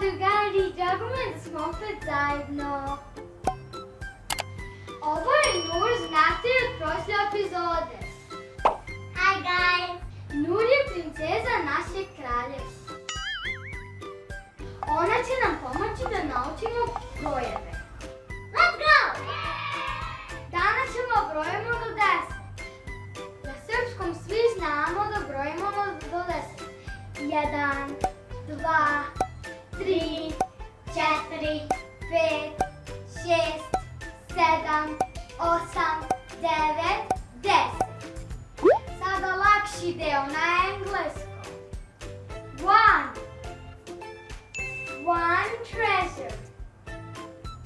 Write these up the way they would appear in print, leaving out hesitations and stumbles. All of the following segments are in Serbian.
drugari, drago mi je da smo opet zajedno. Ovo je Nur, znate od prošle epizode. Hi guys! Nur je princeza našeg kraljevstva. Ona će nam pomoći da naučimo brojeve. Let's go! Danas ćemo brojimo do 10. Na srpskom svi znamo da brojimo do 10. 1, 2, 3, 4, 5, 6, 7, 8, 9, 10. Sada lakši deo na engleskom. One treasure.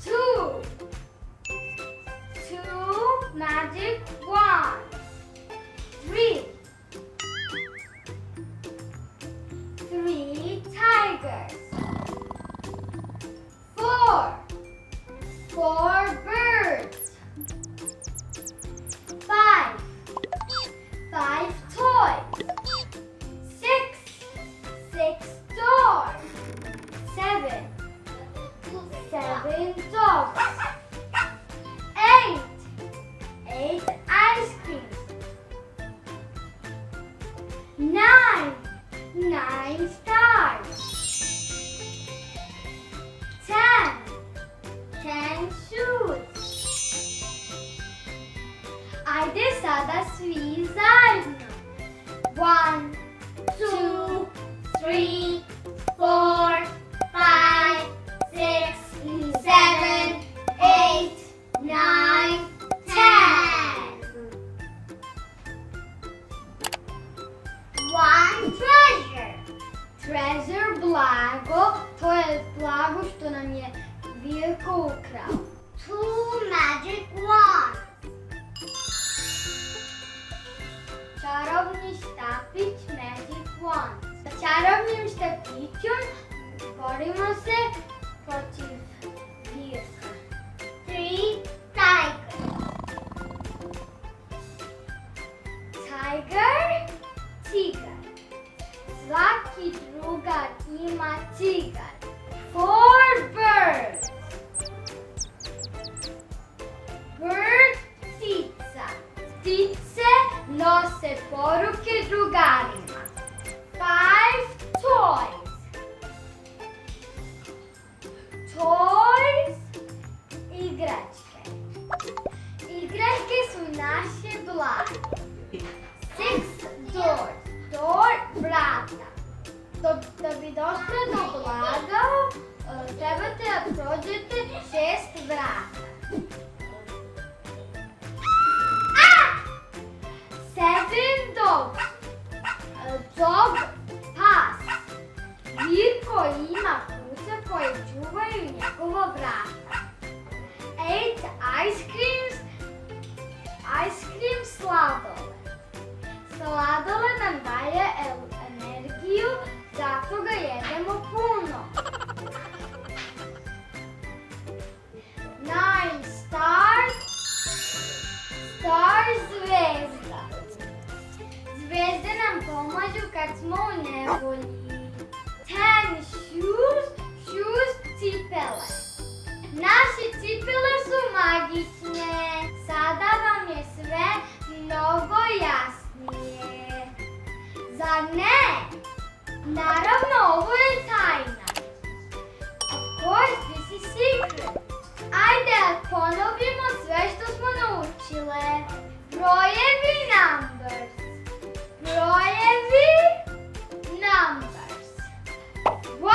Two magic wands. Three tigers. Four birds. Five toys. Six doors. Seven dogs. Eight ice creams. Nine stars. 10 shoes. Ajde sada svi zajedno. 1, 2, 3, 4, 5, 6, 7, 8, 9, 10. One treasure. Treasure, blago, to je blago što nam je Virko ukrao. Two magic wands. Čarobni štapić, magic wand. Sa čarobnim štapićom borimo se protiv Virka. Three tigers. Tigar. Svaki drugar ima tigar. 4 birds. Ptica. Ptice nose poruke drugarima. 5 toys. Igračke. Igračke su naše blago. 6 doors. Vrata. Da bi došli do blaga, trebate da prođete 6 vrata. 7 dogs. Dog pass. Virko ima kuca koje čuvaju njegova vrata. 8 ice creams. Ice cream sladoled. Sladoled nam daje energiju, zato ga jedemo puno. 9 stars. Zvezda. Zvezde nam pomažu kad smo u nevolji. 10 shoes, cipele. Naše cipele su magične. Sada vam je sve mnogo jasnije. Zar ne? Naravno, ovo je tajna. Of course, this is secret. Ajde, ponovimo sve što smo naučile. Brojevi, numbers. 1, 2,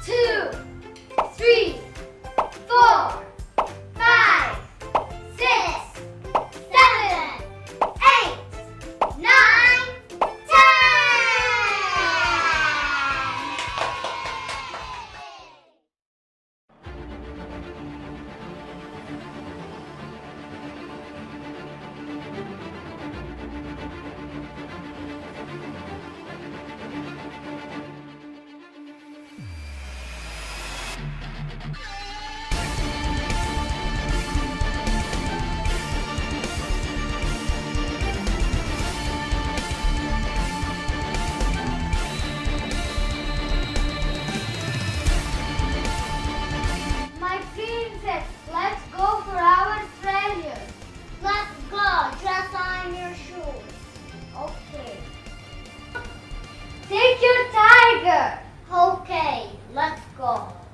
3, 4, 5, 6, 7, 8, 9, 10. go.